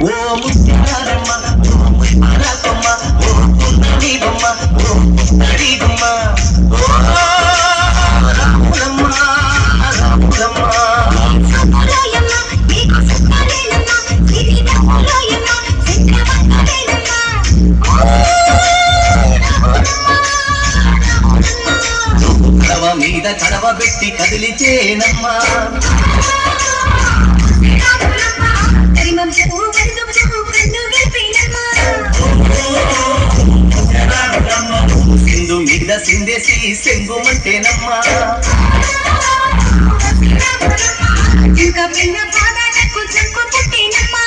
ఓ ముత్యాలమ్మ ఓ ముత్యాలమ్మ ఓ పున్నమి బొమ్మ ఓ పున్నమి బొమ్మ ఓ రాములమ్మ రాములమ్మ సత్తరాయమ్మ నీకు సత్తరేనమ్మ సిరి రాములమ్మ సిద్ధవంతరేనమ్మ కడవ మీద కడవ పెట్టి కదిలిచేనమ్మ సింధు మీద సిందేసి సెంగుమంటేనమ్మా ఇంకా పిల్ల పాదాలకు చెంకు పుట్టేనమ్మా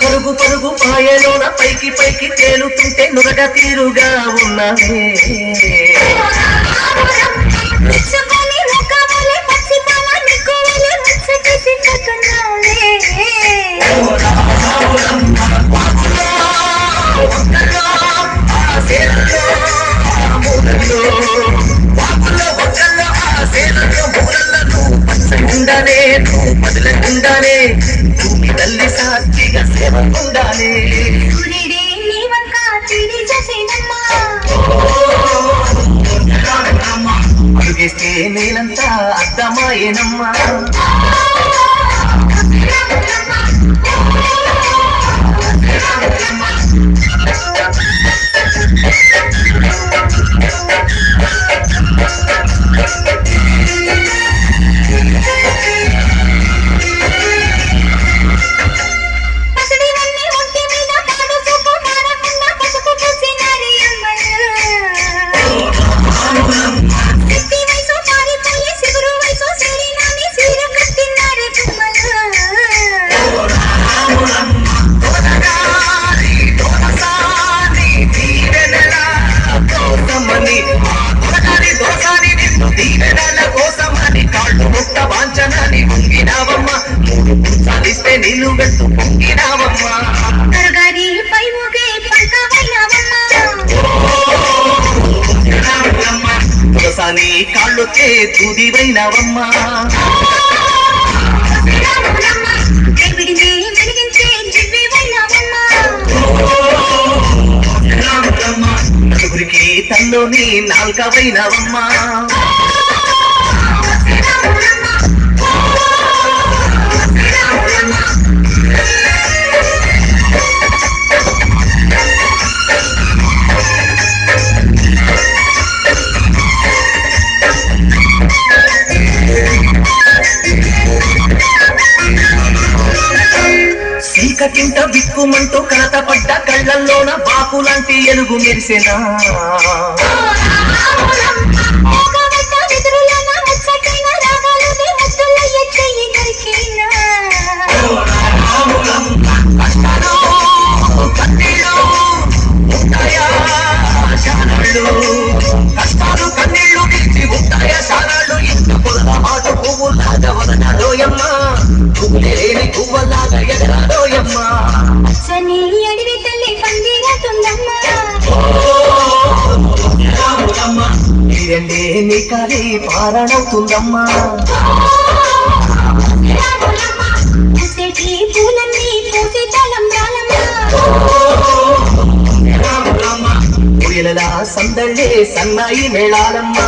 పరుగు పరుగు పాయలోన పైకి పైకి తేలుతుంటే నురగ తీరుగా ఉన్నదే ఉండాలే మొదలకుండాలే భూమి తల్లి సాక్షిగా సేవ ఉండాలే అడుగేస్తే నేనంతా అర్థమాయేనమ్మా నీళ్ళు గట్టు పొంగినావమ్మా తులసాని కాళ్ళొచ్చే దూదివైనవమ్మా నలుగురికి తల్లోని నాల్కవైనవమ్మా చీకటింట బిక్కుమంటూ కలత పడ్డ కళ్ళల్లోన బాపు లాంటి ఎలుగు మెరిసెనా కష్టాలు కన్నీళ్లు తీర్చి ఉంటాయా శానాళ్ళు ఇంటి పొదల మాట పువ్వులాగా వదనాడోయమ్మా పువ్వులేని పువ్వలాగా ఎగరాడోయమ్మా అడవి తల్లి పందిరతుందమ్మా నీరండే నీ కాలి పారణవుతుందమ్మా పూలన్నీ పూసే సందళ్ళే సన్నాయి మేళాలమ్మా